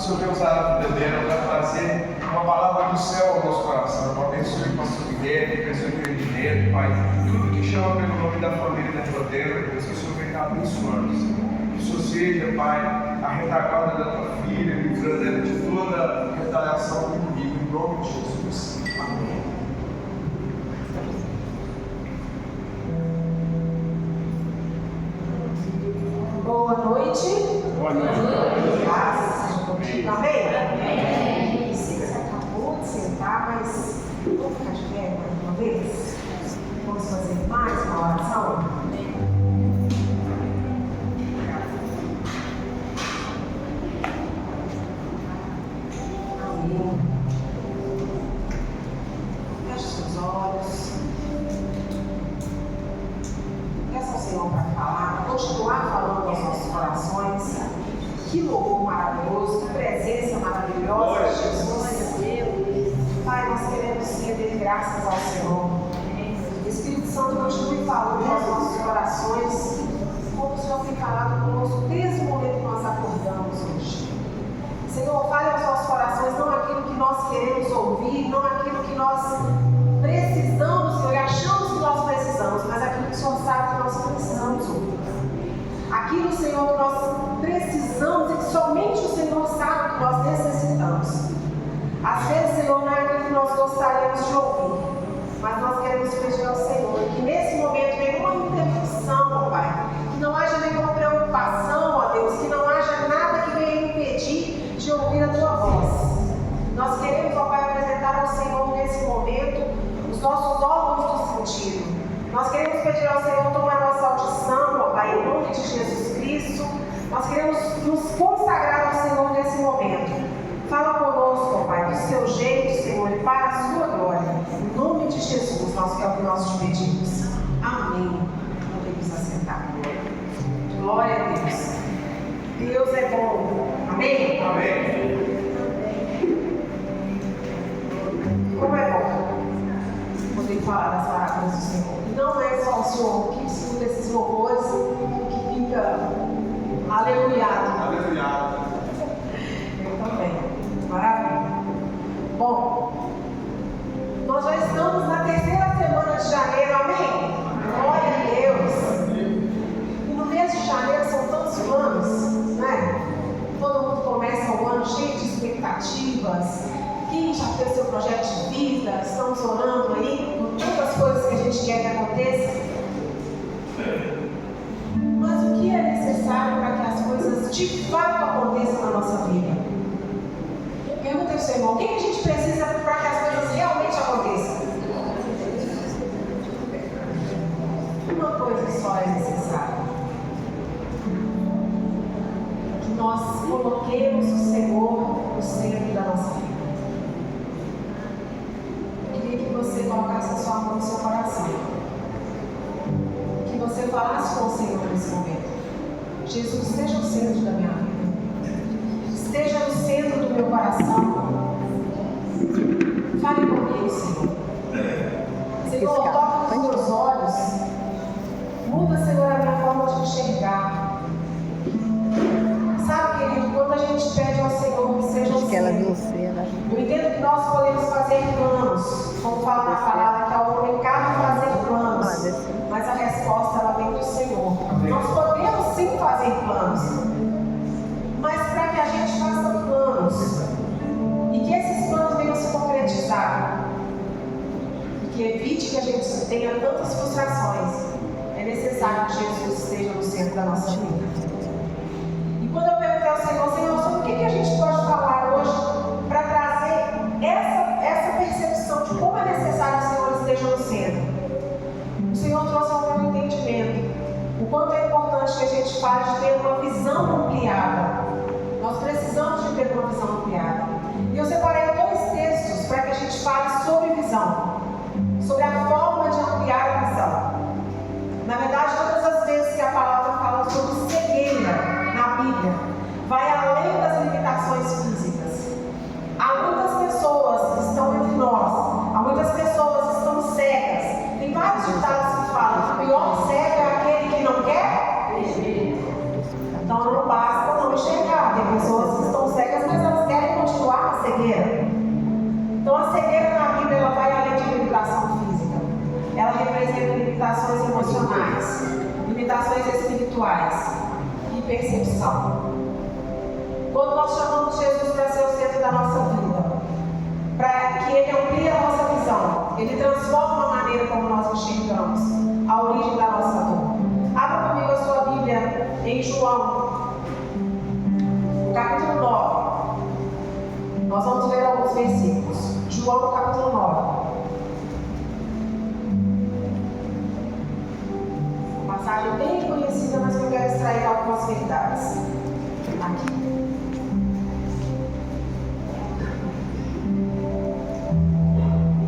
Senhor venha usar a vida dela para trazer uma palavra do céu ao nosso coração. Eu abençoe o pastor Guilherme, abençoe o empreendimento, Pai. Tudo que chama pelo nome da família da tua terra, Deus, que o Senhor venha abençoando, Senhor. Que o Senhor seja, Pai, a retaguarda da tua filha, livrando ela de toda retaliação do inimigo, em nome de Jesus. Amém. Boa noite. Boa noite. Graças seja contigo. Amém? Amém. Você acabou de sentar, mas vamos ficar de pé mais uma vez? Vamos fazer mais uma oração? Amém. Feche seus olhos. Peça ao Senhor para falar, continuar falando aos nossos corações. Que louvor maravilhoso, que presença maravilhosa, Jesus. Pai, nós queremos render graças ao Senhor. Espírito Santo, continue falando aos nossos corações, como o Senhor tem falado conosco desde o momento que nós acordamos hoje. Senhor, fale aos nossos corações, não aquilo que nós queremos ouvir, não aquilo que nós precisamos, Senhor, e achamos que nós precisamos, mas aquilo que o Senhor sabe que nós precisamos ouvir. Aquilo, Senhor, que nós precisamos e que somente o Senhor sabe que nós necessitamos. Às vezes, Senhor, não é aquilo que nós gostaríamos de ouvir, mas nós queremos pedir ao Senhor que nesse momento nenhuma interrupção, ó Pai, que não haja nenhuma preocupação, ó Deus, que não haja nada que venha impedir de ouvir a Tua voz. Nós queremos, ó Pai, apresentar ao Senhor nesse momento os nossos órgãos do sentido. Nós queremos pedir ao Senhor tomar nossa audição, ó Pai, em nome de Jesus Cristo. Nós queremos nos consagrar ao Senhor nesse momento. Fala conosco, ó Pai, do seu jeito, Senhor, e para a sua glória. Em nome de Jesus, nós é o que nós te pedimos. Amém. Podemos assentar. Glória a Deus. Deus é bom. Amém? Amém. Como é bom poder falar das palavras do Senhor. E não é só o Senhor que escuta esses louvores que fica aleluiado. Aleluia. Eu também. Maravilha. Bom, nós já estamos na terceira semana de janeiro, amém? Glória a Deus. E no mês de janeiro são tantos planos, né? Todo mundo começa o ano cheio de expectativas. Quem já fez seu projeto de vida, estamos orando aí por tantas coisas que a gente quer que aconteça. Mas o que é necessário para que as coisas de fato aconteçam na nossa vida? Pergunta ao seu irmão, o que a gente precisa para que as coisas realmente aconteçam? Uma coisa só é necessária. Que nós coloquemos o Senhor no centro da nossa vida. Que você colocasse a sua mão no seu coração. Que você falasse com o Senhor nesse momento. Jesus, esteja no centro da minha vida. Esteja no centro do meu coração. Fale comigo, Senhor. Senhor, toca nos meus olhos. Muda, Senhor, a minha forma de enxergar. Sabe, querido, quando a gente pede ao Senhor que seja o centro, eu entendo que nós podemos fazer planos, como fala na palavra, que ao homem cabe fazer planos, mas a resposta ela vem do Senhor. Nós podemos sim fazer planos, mas para que a gente faça planos e que esses planos venham se concretizar e que evite que a gente tenha tantas frustrações, é necessário que Jesus esteja no centro da nossa vida. E quando eu perguntei ao Senhor, sobre o que a gente pode falar hoje para trazer essa percepção de como é necessário que o Senhor esteja no centro, o Senhor trouxe ao meu entendimento o quanto é importante que a gente fale de ter uma visão ampliada. Nós precisamos de ter uma visão ampliada. E eu separei 2 textos para que a gente fale sobre visão, sobre a forma de ampliar a visão. Na verdade, todas as vezes que a palavra fala sobre cegueira na Bíblia, vai além das limitações físicas. Há muitas pessoas que estão entre nós, há muitas pessoas que estão cegas. Tem vários ditados que falam: o pior cego é aquele que não quer ver. Então não basta não enxergar. Tem pessoas que estão cegas, mas elas cegueira? Então a cegueira na Bíblia ela vai além de limitação física. Ela representa limitações emocionais, limitações espirituais e percepção. Quando nós chamamos Jesus para ser o centro da nossa vida, para que Ele amplie a nossa visão, Ele transforma a maneira como nós enxergamos a origem da nossa dor. Abra comigo a sua Bíblia em João, no capítulo 9. Nós vamos ler alguns versículos. João, capítulo 9. Uma passagem bem conhecida, mas que eu quero extrair algumas verdades aqui.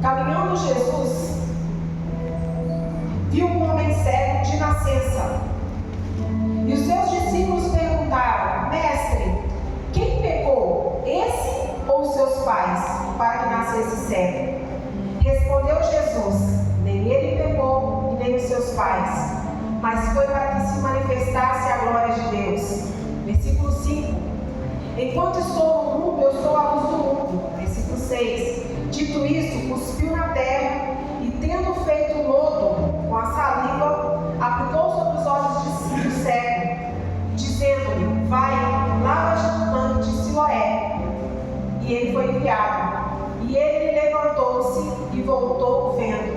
Caminhando Jesus, viu um homem cego de nascença. E os seus discípulos perguntaram: Mestre, quem pecou, esse ou seus pais, para que nascesse cego? Respondeu Jesus: Nem ele pecou, e nem os seus pais, mas foi para que se manifestasse a glória de Deus. Versículo 5. Enquanto estou no mundo, eu sou a luz do mundo. Versículo 6. Dito isso, cuspiu na terra e, tendo feito lodo com a saliva, aplicou sobre os olhos do cego, dizendo-lhe: Vai, lava-te no tanque de Siloé. E ele foi enviado. E ele levantou-se e voltou vendo.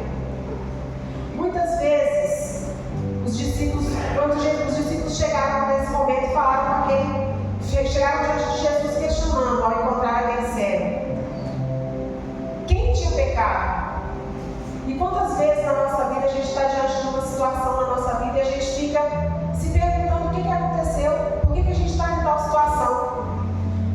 Muitas vezes, os discípulos, quando os discípulos chegaram nesse momento e falaram com aquele, chegaram diante de Jesus questionando ao encontrar aquele cego: quem tinha pecado? E quantas vezes na nossa vida a gente está diante de uma situação na nossa vida e a gente fica se perguntando o que aconteceu, por que a gente está em tal situação?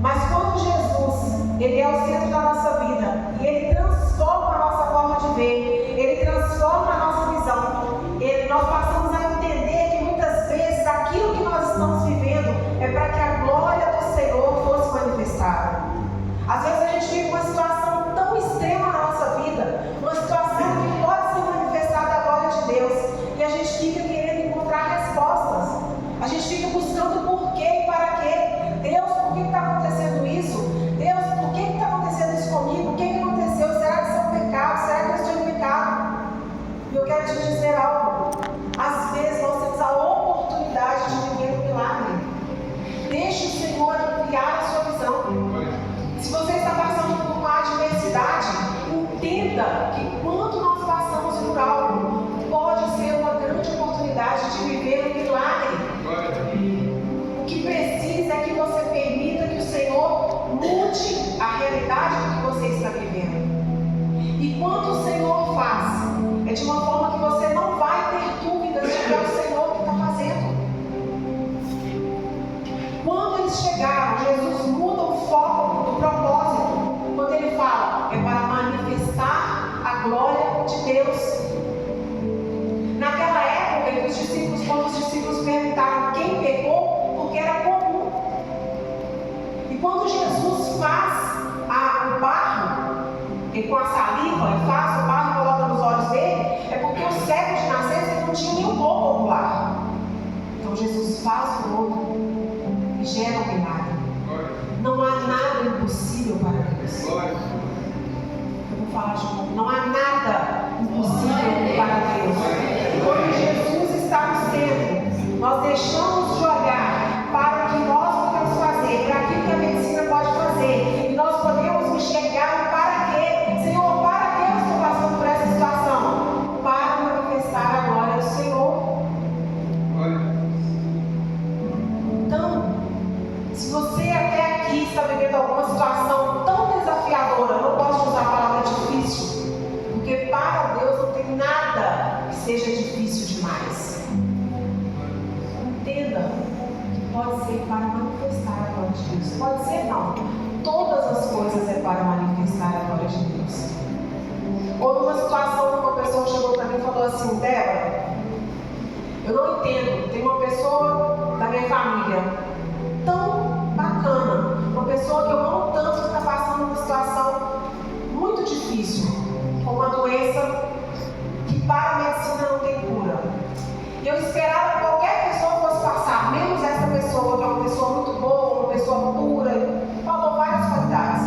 Mas quando Jesus, Ele é o centro da nossa vida e Ele transforma a nossa forma de ver, Ele transforma a nossa visão, nós passamos a entender que muitas vezes aquilo que nós estamos vivendo é para que a glória do Senhor fosse manifestada. Às vezes a gente vive uma situação tão extrema na nossa vida, uma situação que pode ser manifestada a glória de Deus, e a gente fica querendo encontrar respostas. A gente fica buscando porquê e para quê. Deus, por que está acontecendo isso? Deus, por que está acontecendo isso comigo? O que aconteceu? Será que isso é um pecado? Será que eu estou em pecado? E eu quero te dizer algo. Às vezes nós temos a oportunidade de viver um milagre. Deixe o Senhor ampliar a sua visão. Se você está passando por uma adversidade, entenda que quando nós passamos por algo, pode ser uma grande oportunidade de viver um milagre. O que precisa é que você permita que o Senhor mude a realidade do que você está vivendo. E quando o Senhor faz, é de uma forma que você não vai ter dúvidas de que é o Senhor que está fazendo. Quando eles chegaram, Jesus muda o foco do propósito. Quando ele fala, é para manifestar a glória de Deus. Naquela época, quando os discípulos perguntaram quem pecou, porque era comum. E quando Jesus faz o barro, e com a saliva, ele faz o barro e coloca nos olhos dele, é porque o cego de nascença não tinha nenhum dom ocular. Então Jesus faz o lodo e gera um milagre. Não há nada impossível para Deus. Eu vou falar de novo. Não há nada impossível para Deus. Quando Jesus está no centro, nós deixamos de olhar para o que nós podemos fazer, para aquilo que a medicina pode fazer, e nós podemos enxergar para quê? Senhor, para que eu estou passando por essa situação? Para manifestar a glória do Senhor. Então, se você até aqui está vivendo alguma situação tão desafiadora, não posso usar a palavra difícil, porque para Deus não tem nada que seja difícil demais. Entenda que pode ser para manifestar a glória de Deus. Pode ser não. Todas as coisas é para manifestar a glória de Deus. Houve uma situação que uma pessoa chegou para mim e falou assim: Débora, eu não entendo, tem uma pessoa da minha família tão bacana, uma pessoa que eu amo tanto, que está passando uma situação muito difícil, com uma doença que para a medicina não tem cura. Eu esperava que qualquer pessoa fosse passar, menos essa pessoa, que é uma pessoa muito boa, uma pessoa pura, falou várias qualidades.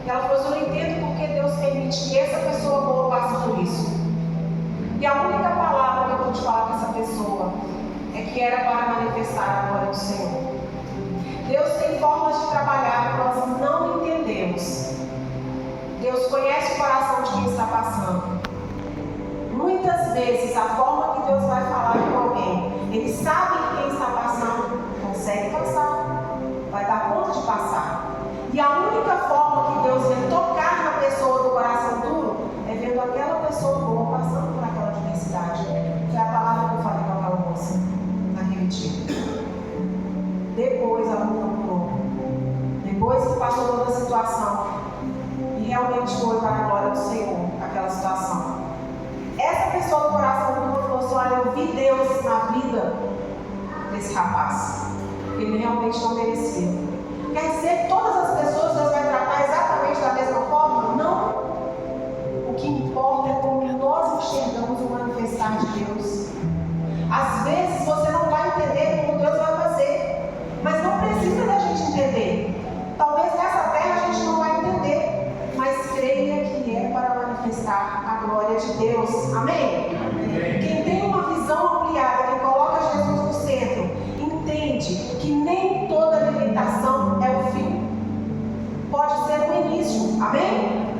E ela falou: eu não entendo porque Deus permite que essa pessoa boa passe por isso. E a única palavra que eu vou te falar com essa pessoa é que era para manifestar a glória do Senhor. Deus tem formas de trabalhar que nós não entendemos. Deus conhece o coração de quem está passando. Muitas vezes a forma que Deus vai falar com alguém, Ele sabe que quem está passando consegue passar, vai dar conta de passar. E a única forma que Deus vai tocar na pessoa do coração duro é vendo aquela pessoa boa passando por aquela adversidade. Que é a palavra que eu falei com aquela moça naquele dia. Depois ela mudou. Depois que passou toda a situação e realmente foi para a glória do Senhor aquela situação. Essa pessoa do coração duro falou assim: olha, eu vi Deus na vida desse rapaz. Ele realmente não merecia. Quer dizer que todas as pessoas Deus vai tratar exatamente da mesma forma? Não. O que importa é como nós enxergamos o manifestar de Deus. Às vezes você não vai entender como Deus vai fazer, mas não precisa da gente entender. Talvez nessa terra a gente não vai entender, mas creia que é para manifestar a glória de Deus. Amém? Amém. Quem tem uma visão ampliada, que coloca Jesus no centro, entende que nem toda limitação é o fim. Pode ser o início. Amém?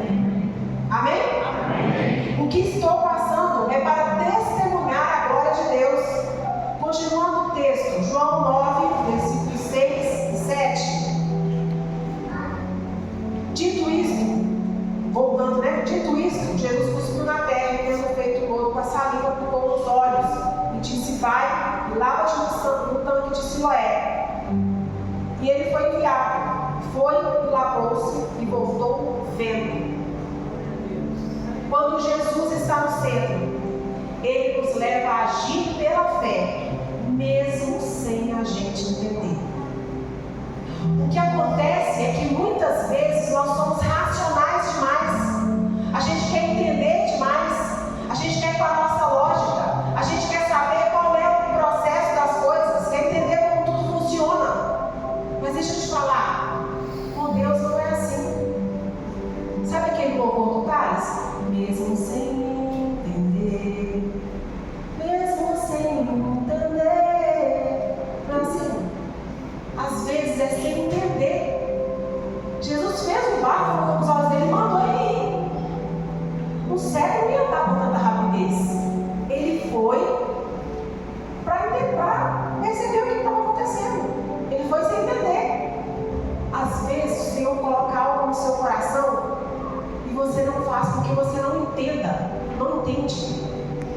Amém? Amém. O que estou passando é para testemunhar a glória de Deus. Continuando o texto, João 9, versículos 6 e 7. Dito isto, voltando, né? Dito isto, Jesus cuspiu na terra e tendo feito lodo com a saliva, aplicou nos olhos e disse: vai e lava-te no tanque de Siloé. E ele foi enviado. Foi e lavou-se e voltou vendo. Quando Jesus está no centro, Ele nos leva a agir pela fé, mesmo sem a gente entender. O que acontece é que muitas vezes nós somos racionais demais. A gente quer entender demais. A gente quer com a nossa lógica. A gente quer saber qual é o processo das coisas. Quer entender como tudo funciona. Mas deixa eu te falar, com Deus não é assim. Sabe aquele louvor do Thales? Mesmo sem entender, mesmo sem entender. Não é assim? Às vezes é sem entender. Jesus fez o barco com os olhos dele e mandou ele ir. O cego não ia andar com tanta rapidez. Ele foi para perceber o que estava acontecendo. Ele foi sem entender. Às vezes o Senhor coloca algo no seu coração e você não faz porque você não entenda, não entende.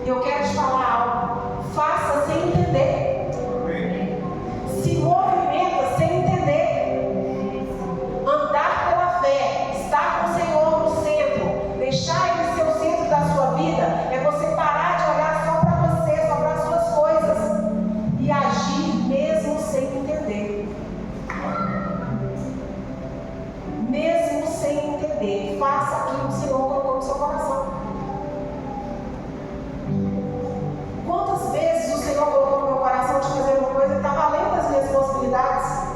Eu quero te falar algo. Faça sem entender. Se movimenta sem entender. Andar pela fé, estar com o Senhor no centro, deixar Ele ser o centro da sua vida, é você parar de olhar só para você, só para as suas coisas e agir mesmo sem entender. Mesmo sem entender, faça aquilo que o Senhor colocou no seu coração. Quantas vezes o Senhor colocou no meu coração de fazer uma coisa que estava além das minhas possibilidades,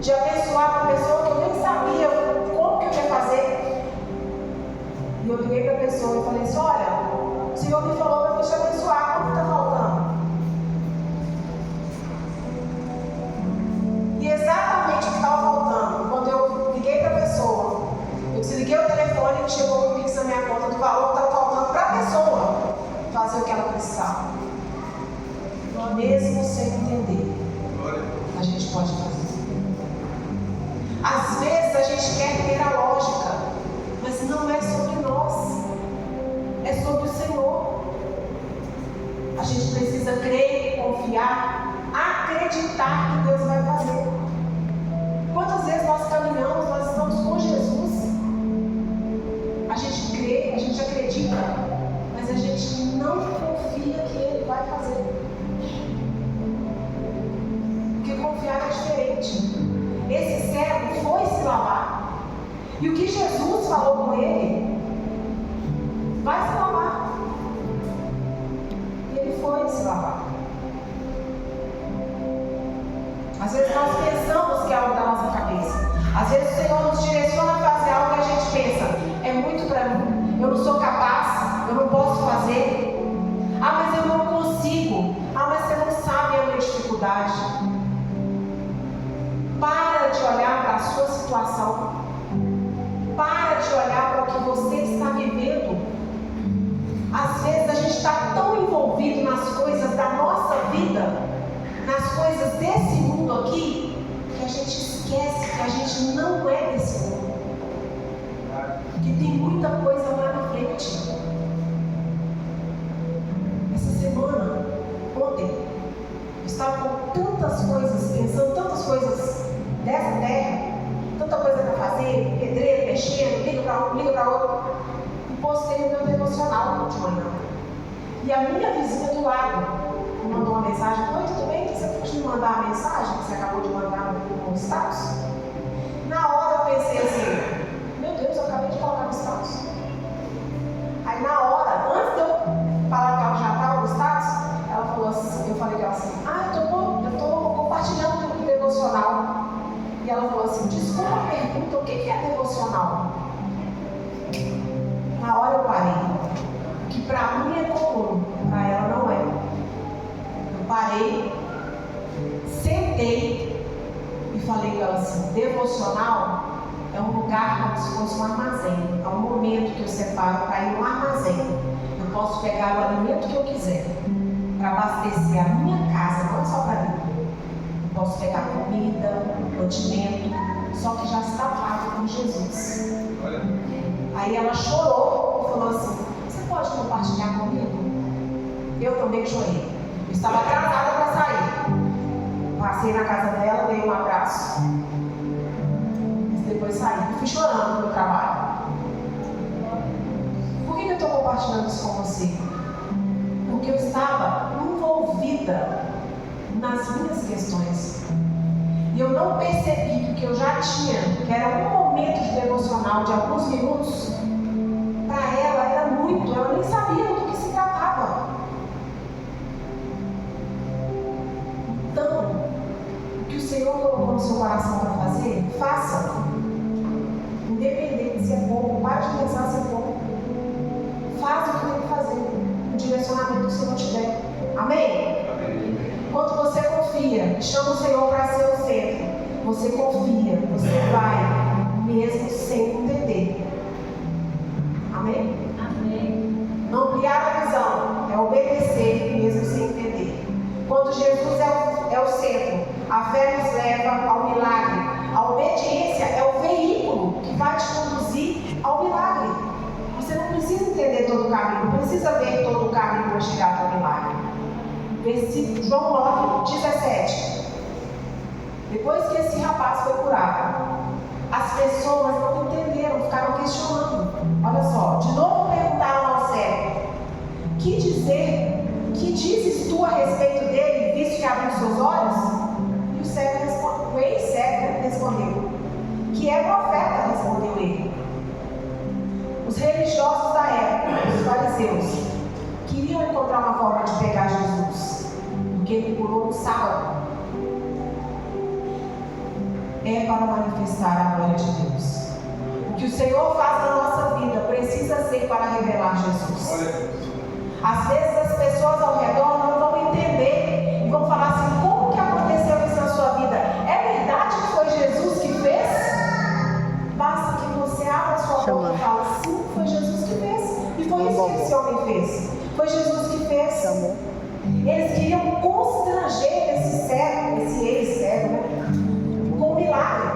de abençoar uma pessoa que eu nem sabia como que eu ia fazer. E eu liguei para a pessoa e falei assim: olha, o Senhor me falou para eu te abençoar, quanto está faltando? E exatamente o que estava faltando, quando eu liguei para a pessoa, eu desliguei o telefone e chegou um pix na minha conta do valor que estava faltando para a pessoa fazer o que ela precisava. Mesmo sem entender, a gente pode fazer. Às vezes a gente quer ter a lógica, mas não é sobre nós, é sobre o Senhor. A gente precisa crer, confiar, acreditar que Deus vai fazer. Quantas vezes nós caminhamos, nós estamos com Jesus, a gente crê, a gente acredita, mas a gente não confia que Ele vai fazer. Porque confiar é diferente. Esse cego foi se lavar, e o que Jesus falou com ele: vai se lavar. E ele foi se lavar. Às vezes nós pensamos que é algo da nossa cabeça. Às vezes o Senhor nos direciona eu não sou capaz, eu não posso fazer. Ah, mas eu não consigo. Ah, mas você não sabe a minha dificuldade. Para de olhar para a sua situação. Para de olhar para o que você está vivendo. Às vezes a gente está tão envolvido nas coisas da nossa vida, nas coisas desse mundo aqui, que a gente esquece que a gente não é desse mundo. Que tem muita coisa lá na frente. Essa semana, ontem, eu estava com tantas coisas, pensando tantas coisas dessa terra, tanta coisa para fazer, pedreiro, mexendo, liga para um, liga para outro. E postei o meu devocional de manhã. E a minha vizinha do lado me mandou uma mensagem: oi, tudo bem? Você pode me mandar a mensagem que você acabou de mandar no status? Na hora eu pensei assim: meu Deus, eu acabei de colocar no status. Aí na hora, antes de eu falar que ela já estava no status, ela falou assim, eu falei com ela assim: eu estou compartilhando o devocional. E ela falou assim: desculpa a pergunta, o que é devocional? Na hora eu parei. O que para mim é comum, para ela não é. Eu parei, sentei e falei com ela assim: devocional é um lugar como se fosse um armazém. É um momento que eu separo para ir no armazém. Eu posso pegar o alimento que eu quiser para abastecer a minha casa, não só para mim. Eu posso pegar comida, mantimento, só que já está pago com Jesus. Aí ela chorou e falou assim: você pode compartilhar comigo? Eu também chorei. Eu estava atrasada para sair. Passei na casa dela, dei um abraço. Depois saí. Fui chorando no meu trabalho. Por que eu estou compartilhando isso com você? Porque eu estava envolvida nas minhas questões. E eu não percebi que o que eu já tinha, que era um momento de devocional de alguns minutos, para ela era muito, ela nem sabia do que se tratava. Então, o que o Senhor colocou no seu coração para fazer, faça. Independente se é pouco, pare de pensar se é pouco. Faz o que tem que fazer, o direcionamento que o Senhor te der. Amém? Quando você confia, chama o Senhor para ser o centro, você confia, você vai, mesmo sem entender. Amém? Amém. Ampliar a visão é obedecer, mesmo sem entender. Quando Jesus é o centro, a fé nos leva ao milagre. A obediência é o veículo que vai te conduzir ao milagre. Você não precisa entender todo o caminho, não precisa ver todo o caminho para chegar até o milagre. Versículo João 9, 17. Depois que esse rapaz foi curado, as pessoas não entenderam, ficaram questionando. Olha só, de novo perguntaram ao cego: que dizes tu a respeito dele, visto que abriu seus olhos? E o ex-cego respondeu: que é profeta, respondeu ele. Os religiosos da época, os fariseus, queriam encontrar uma forma de pegar Jesus, porque ele curou no sábado. É para manifestar a glória de Deus. O que o Senhor faz na nossa vida precisa ser para revelar Jesus. Às vezes as pessoas ao redor não vão entender e vão falar assim: como que aconteceu isso na sua vida? É verdade que foi Jesus que fez? Basta que você abra a sua boca e fale: sim, foi Jesus que fez. E foi isso que esse homem fez. Foi Jesus que fez. Eles queriam constranger esse ex-cego, com um milagre.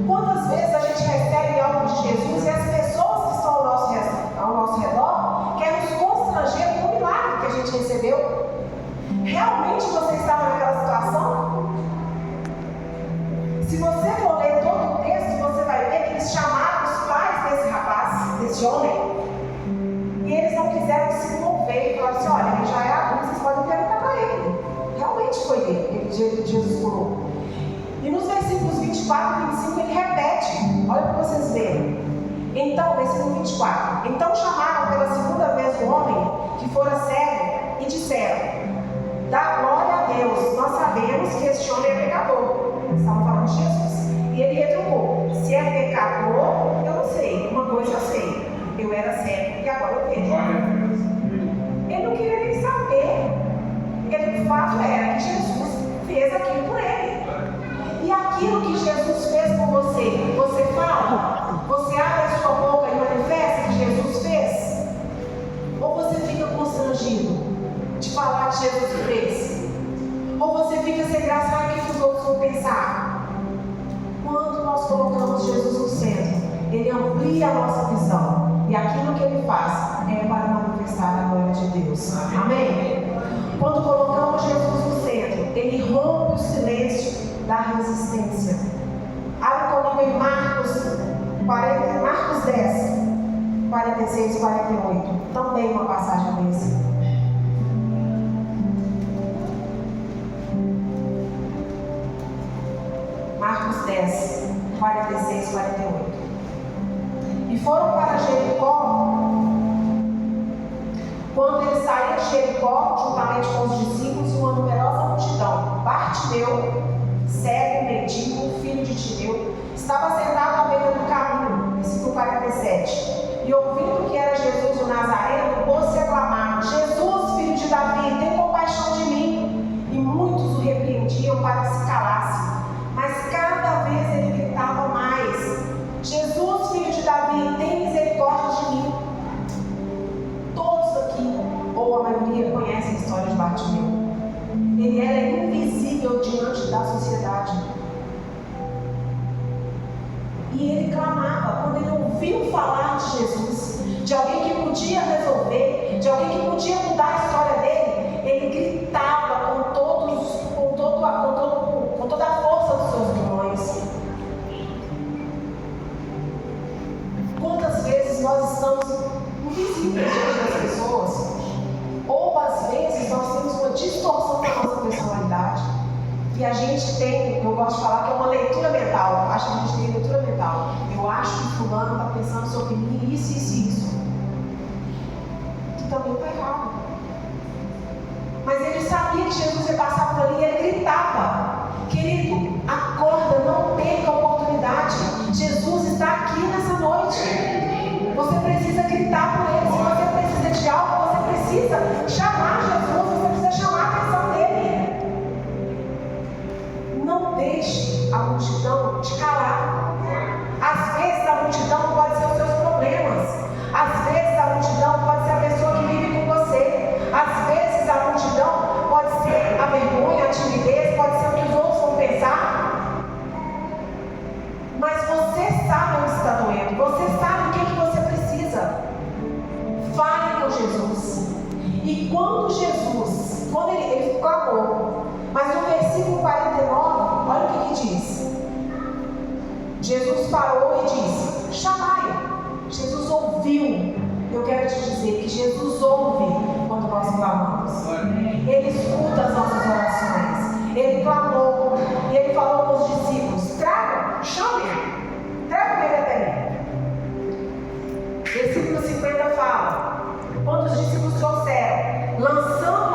Quantas vezes a gente recebe algo de Jesus e as pessoas que estão ao nosso redor querem nos constranger com o milagre que a gente recebeu? Realmente você estava naquela situação? Se você for ler todo o texto, você vai ver que eles chamaram os pais desse rapaz, desse homem, e eles não quiseram se envolver e falaram assim: olha, ele já é adulto, vocês podem perguntar para ele. Realmente foi dele, Jesus curou. E nos versículos 24 e 25 ele repete, olha para vocês verem. Então, versículo 24: então chamaram pela segunda vez o homem que fora cego e disseram: dá glória a Deus, nós sabemos que este homem é pecador. Estavam falando de Jesus. E ele retrucou: se é pecador, eu não sei, uma coisa eu sei, eu era cego e amplia a nossa visão. E aquilo que Ele faz é para manifestar a glória de Deus. Amém? Quando colocamos Jesus no centro, Ele rompe o silêncio da resistência. Abre comigo em Marcos 10, 46 e 48. Também uma passagem desse. Marcos 10, 46 e 48. E foram para Jericó. Quando ele saiu de Jericó, juntamente com os discípulos e uma numerosa multidão, Bartimeu, cego, mendigo, filho de Timeu, estava sentado à beira do caminho, versículo 47. E ouvindo que era Jesus o Nazareno, pôs-se a clamar: Jesus, filho de Davi, tem compaixão de mim. E muitos o repreendiam para que se calasse. Mas cada vez ele gritava mais: Jesus, filho de Davi, tem misericórdia de mim. Todos aqui, ou a maioria, conhecem a história de Bartimeu. Ele era invisível diante da sociedade. E ele clamava. Quando ele ouviu falar de Jesus, de alguém que podia resolver, de alguém que podia mudar a história dele, ele gritava com toda a força dos seus pulmões. Quantas vezes nós estamos invisíveis diante das pessoas? Ou às vezes nós temos uma distorção da nossa personalidade. E a gente tem, eu gosto de falar que é uma leitura mental. Acho que a gente tem leitura mental. Eu acho que fulano está pensando sobre mim isso, isso e isso. Que também está errado. Mas ele sabia que Jesus ia passar por ali e ele gritava: querido, acorda, não perca a oportunidade. Jesus está aqui nessa noite. Você precisa gritar por ele. Se você precisa de algo, você precisa chamar Jesus, você precisa chamar a atenção dele. Não deixe a multidão te calar. Às vezes a multidão pode ser os seus problemas. Às vezes a multidão pode ser a pessoa que vive com você. Às vezes a multidão pode ser a vergonha, a timidez, pode ser o que os outros vão pensar. Mas você sabe onde está doendo. Você sabe o que você precisa. Fale com Jesus. E quando ele clamou, mas no versículo 49, olha o que diz. Jesus parou e disse: chamai-o. Jesus ouviu. Eu quero te dizer que Jesus ouve quando nós clamamos. Ele escuta as nossas orações. Ele clamou e ele falou com os discípulos: traga, chame-o, traga ele até mim. Versículo 50 fala: quando os discípulos trouxeram, lançando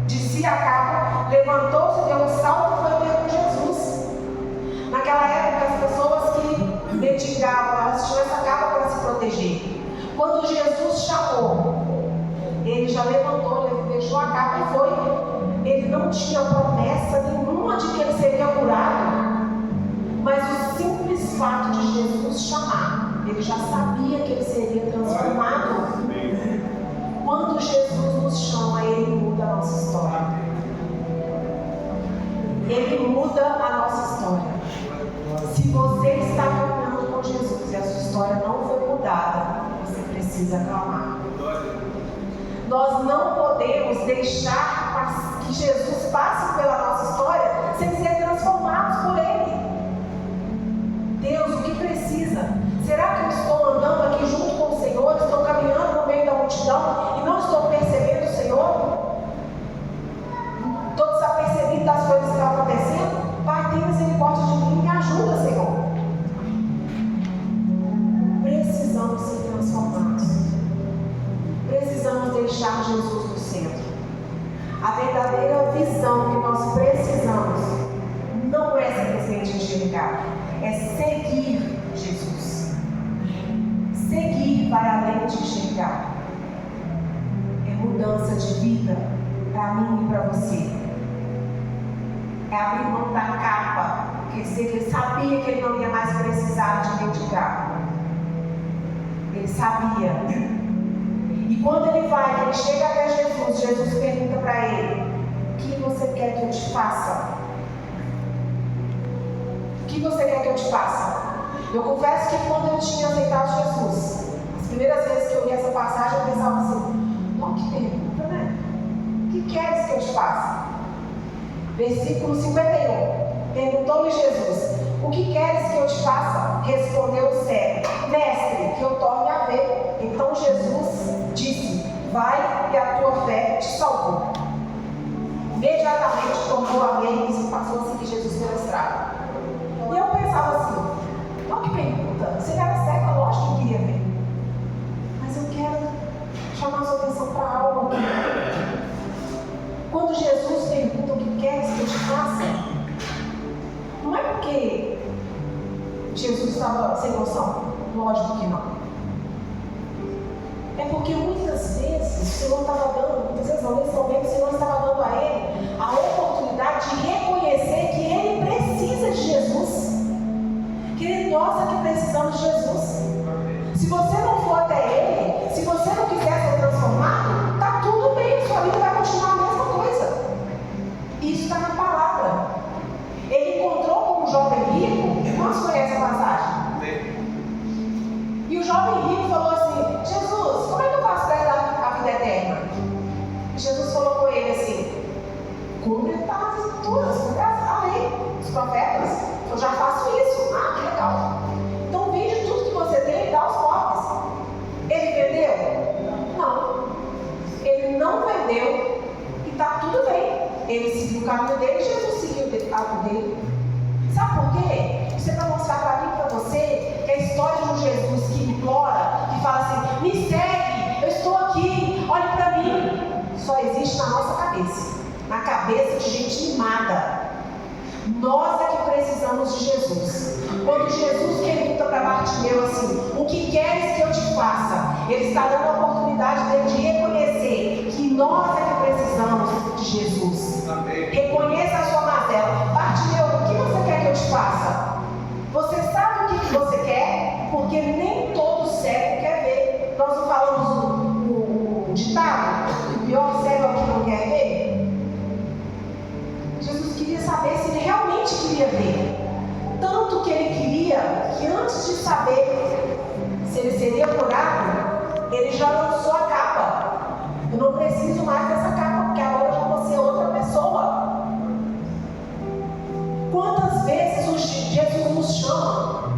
de si a capa, levantou-se, deu um salto e foi ver com Jesus. Naquela época, as pessoas que mendigavam, elas tinham essa capa para se proteger. Quando Jesus chamou, ele já levantou, ele deixou a capa e foi. Ele não tinha promessa nenhuma de que ele seria curado, mas o simples fato de Jesus chamar, ele já sabia que ele seria transformado. Quando Jesus nos chama, ele muda a nossa história. Ele muda a nossa história. Se você está caminhando com Jesus e a sua história não foi mudada, você precisa clamar. Nós não podemos deixar que Jesus passe pela nossa história sem ser transformados por Ele. Deus, o que precisa? Será que eu estou andando aqui junto com o Senhor? Estou caminhando no meio da multidão e não estou percebendo o Senhor? Estou desapercebido das coisas que estão acontecendo? Pai, tem misericórdia de mim, me ajuda, Senhor. Precisamos ser transformados. Precisamos deixar Jesus no centro. A verdadeira visão que nós precisamos não é simplesmente enxergar, é seguir Jesus. Seguir vai além de enxergar. É mudança de vida para mim e para você. É abrir mão da capa, porque ele sabia que ele não ia mais precisar de mendigar. Ele sabia. E quando ele vai, ele chega até Jesus, Jesus pergunta para ele: o que você quer que eu te faça? O que você quer que eu te faça? Eu confesso que quando eu tinha aceitado Jesus, as primeiras vezes que eu li essa passagem, eu pensava assim: ó, que pergunta, né? O que queres que eu te faça? Versículo 51. Perguntou-lhe Jesus: o que queres que eu te faça? Respondeu o cego: mestre, que eu torne a ver. Então Jesus disse: vai, e a tua fé te salvou. Imediatamente tornou a ver e passou a seguir Jesus pela estrada. E eu pensava assim: olha que pergunta, se ele era cego, lógico que eu queria ver. Mas eu quero chamar a sua atenção para algo. Quando Jesus pergunta: o que queres que eu te faça? Não é porque Jesus estava sem noção, lógico que não. É porque muitas vezes o Senhor estava dando, muitas vezes não, nesse momento o Senhor estava dando a ele a oportunidade de reconhecer que ele precisa de Jesus. Que nós aqui precisamos de Jesus. Se você não for até ele, se você não quiser ser transformado, está tudo bem, sua vida vai continuar a mesma coisa. Isso está na palavra. Ele encontrou com um jovem rico. Quantos conhecem a passagem? E o jovem rico falou assim: Jesus, como é que eu faço para dar a vida eterna? E Jesus falou com ele assim: cumpre as escrituras, cumpre a lei, os profetas. Eu já faço isso. Ah, que legal. Então vende tudo que você tem e dá aos pobres. Ele vendeu? Não. Ele não vendeu e está tudo bem. Ele seguiu o caminho dele e Jesus seguiu o caminho dele. Sabe por quê? Isso é para mostrar para mim e para você que a história de um Jesus que implora, que fala assim: me segue, eu estou aqui, olhe para mim, só existe na nossa cabeça, na cabeça de gente mimada. Nós é que precisamos de Jesus. Quando Jesus pergunta para Bartimeu assim: o que queres que eu te faça? Ele está dando a oportunidade dele de reconhecer que nós é que precisamos de Jesus. Amém. Reconheça a sua mazela. Bartimeu, o que você quer que eu te faça? Você sabe o que você quer? Porque nem todo cego quer ver. Nós não falamos o ditado: o pior cego é o que não quer ver? Jesus queria saber se ele realmente queria ver. Tanto que ele queria que, antes de saber se ele seria curado, ele já lançou a capa. Eu não preciso mais dessa capa, porque agora eu já vou ser outra pessoa. Quantas vezes Jesus nos chama,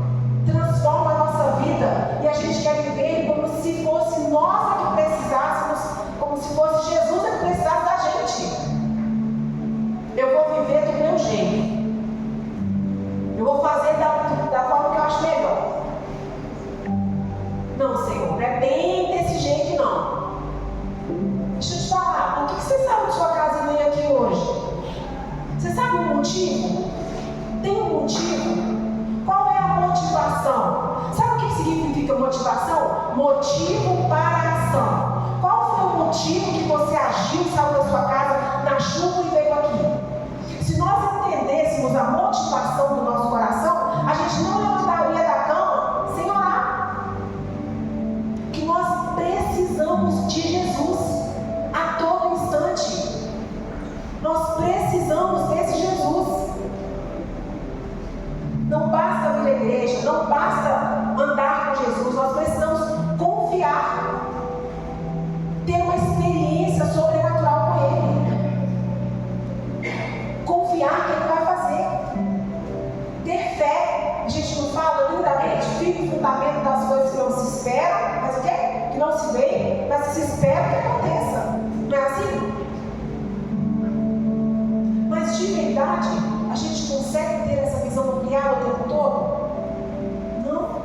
transforma a nossa vida, e a gente quer viver como se fosse nós que precisássemos, como se fosse Jesus que precisasse da gente. Eu vou viver do meu jeito. Eu vou fazer da forma que eu acho melhor. Não, Senhor, não é bem desse jeito, não. Deixa eu te falar, por que você saiu de sua casa e veio aqui hoje? Você sabe o motivo? Tem um motivo? Qual é a motivação? Sabe o que significa motivação? Motivo para a ação. Qual foi o motivo que você agiu, saiu da sua casa na chuva e veio aqui? Se nós entendêssemos a motivação do nosso coração, a gente não levantaria da cama sem orar. Que nós precisamos de Jesus a todo instante. Nós precisamos desse Jesus. Não basta vir à igreja, não basta andar com Jesus, nós precisamos confiar, ter uma experiência sobrenatural com Ele. Confiar que Ele vai fazer. Ter fé. A gente não fala lindamente, firme fundamento das coisas que não se esperam, mas o quê? Que não se vê, mas que se espera que aconteça. Não é assim? Mas de verdade, a gente consegue ter essa visão ampliada o tempo todo? Não.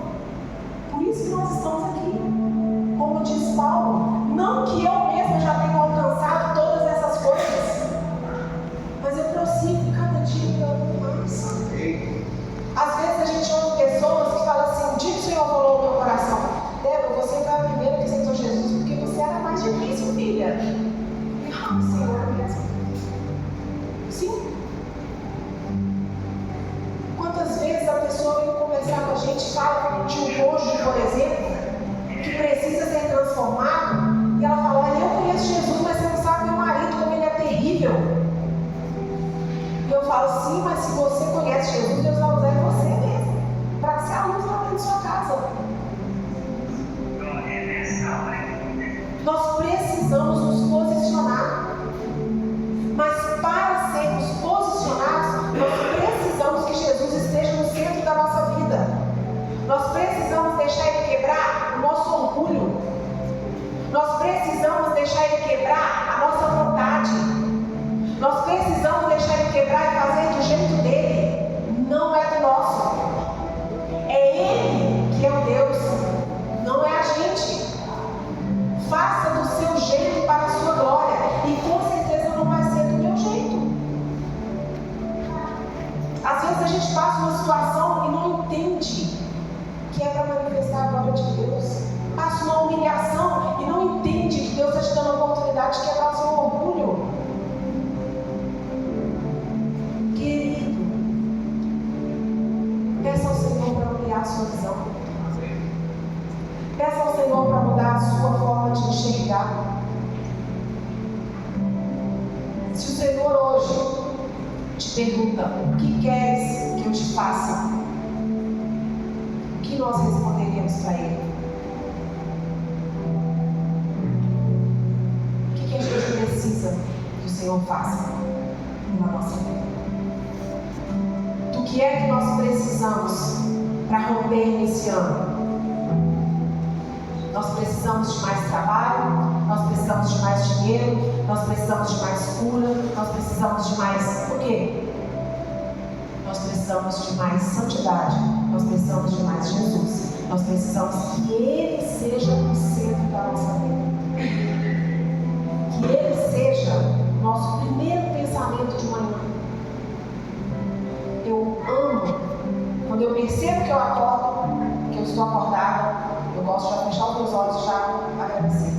Por isso que nós estamos aqui. Como diz Paulo, não que eu mesmo já tenha alcançado todas essas coisas, mas eu prossigo cada dia mais. Às vezes a gente ouve pessoas que falam assim: o dia que o Senhor falou no meu coração, Débora, você foi a primeira que aceitou Jesus porque você era mais difícil, filha. Ah, Senhor, mesmo. Sim. Quantas vezes a pessoa vem conversar com a gente, fala de um cônjuge, por exemplo, que precisa ser transformado, e ela fala: olha, eu conheço Jesus, mas você não sabe meu marido, como ele é terrível. E eu falo: sim, mas se você conhece Jesus, Deus vai usar em você mesmo, para ser a luz da na sua casa. Nós precisamos nos posicionar. Mas para sermos posicionados, nós precisamos que Jesus esteja no centro da nossa vida. Nós precisamos deixar Ele quebrar o nosso orgulho. Nós precisamos deixar Ele quebrar a nossa vontade. Nós precisamos deixar Ele quebrar e fazer do jeito dele. Não é do nosso. É Ele que é o Deus. Não é a gente. Faça do seu jeito para a sua glória. E com certeza não vai ser do meu jeito. Às vezes a gente passa uma situação e não entende que é para manifestar a glória de Deus. Passa uma humilhação e não entende que Deus está te dando a oportunidade de quebrar o seu orgulho. Querido, peça ao Senhor para ampliar a sua visão. Peça ao Senhor para mudar a sua forma de enxergar. Se o Senhor hoje te pergunta: o que queres que eu te faça? O que nós responderíamos para Ele? O que a gente precisa que o Senhor faça na nossa vida? Do que é que nós precisamos para romper nesse ano? Nós precisamos de mais trabalho, nós precisamos de mais dinheiro, nós precisamos de mais cura, nós precisamos de mais... O quê? Nós precisamos de mais santidade, nós precisamos de mais Jesus, nós precisamos que Ele seja o centro da nossa vida. Que Ele seja o nosso primeiro pensamento de manhã. Eu amo, quando eu percebo que eu acordo, que eu estou acordada, eu gosto de já fechar os meus olhos e já agradecer.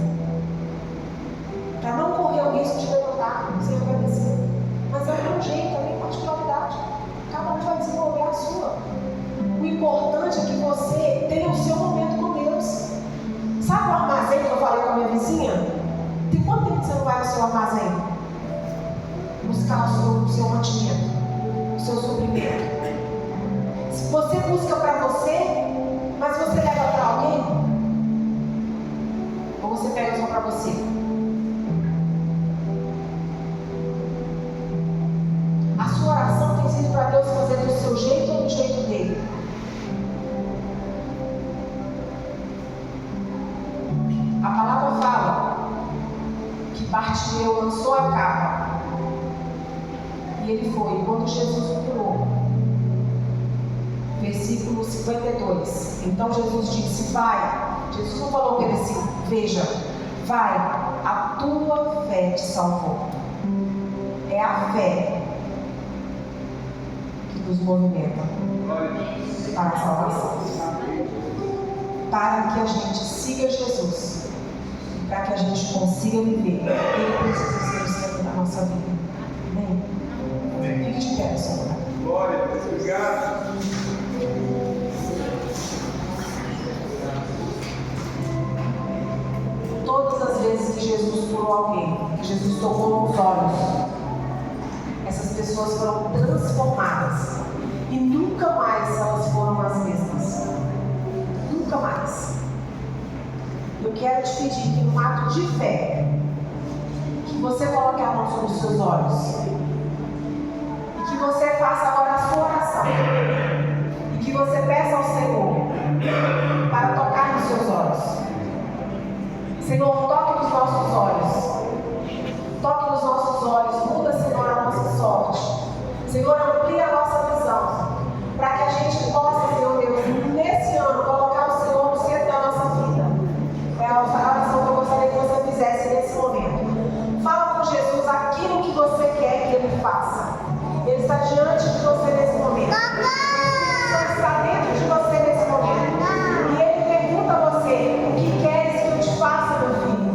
Para não correr o risco de levantar sem agradecer. Mas é o meu jeito, é a minha particularidade. Cada um vai desenvolver a sua. O importante é que você tenha o seu momento com Deus. Sabe o armazém que eu falei com a minha vizinha? Tem quanto tempo você não vai no seu armazém? Buscar o seu mantimento, o seu suprimento. Se você busca para você, mas você leva para alguém? Ou você pega só para você? A sua oração tem sido para Deus fazer do seu jeito ou do jeito dele? A palavra fala que Bartimeu lançou a capa e ele foi. Quando Jesus o curou, versículo 52. Então Jesus disse: vai. Jesus não falou para ele assim: veja, vai, a tua fé te salvou. É a fé que nos movimenta para a salvação. Para que a gente siga Jesus, para que a gente consiga viver, Ele precisa ser o centro da nossa vida. Amém? Fique de pé, Senhor. Glória a Deus, obrigado. Todas as vezes que Jesus curou alguém, que Jesus tocou nos olhos, essas pessoas foram transformadas e nunca mais elas foram as mesmas. Nunca mais. Eu quero te pedir que num ato de fé, que você coloque a mão sobre os seus olhos e que você faça agora a sua oração e que você peça ao Senhor para tocar nos seus olhos. Senhor, toque nos nossos olhos. Toque nos nossos olhos. Muda, Senhor, a nossa sorte. Senhor, amplia a nossa visão. Para que a gente possa, Senhor Deus, nesse ano, colocar o Senhor no centro da nossa vida. É a oração que eu gostaria que você fizesse nesse momento. Fala com Jesus aquilo que você quer que Ele faça. Ele está diante de você nesse momento. Ele está dentro de você nesse momento. E Ele pergunta a você: o que queres que eu te faça, meu filho?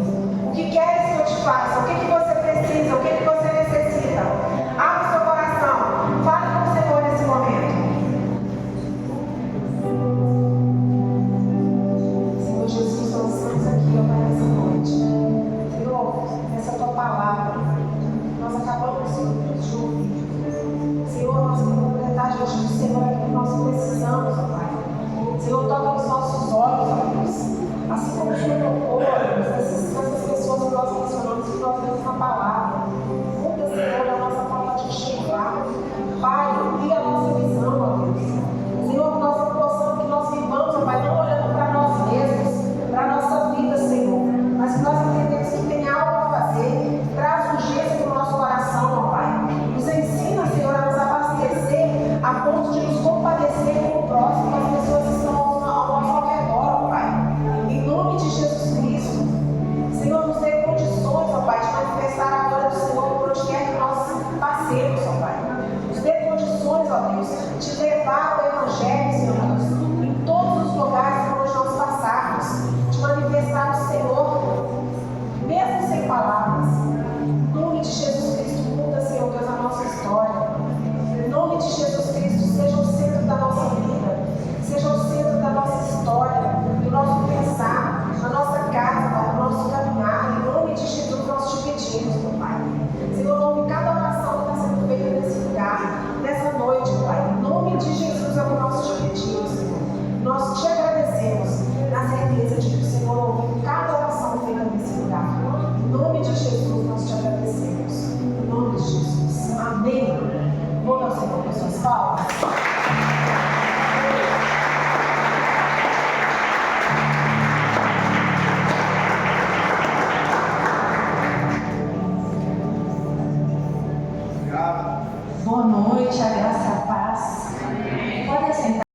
Boa noite, a graça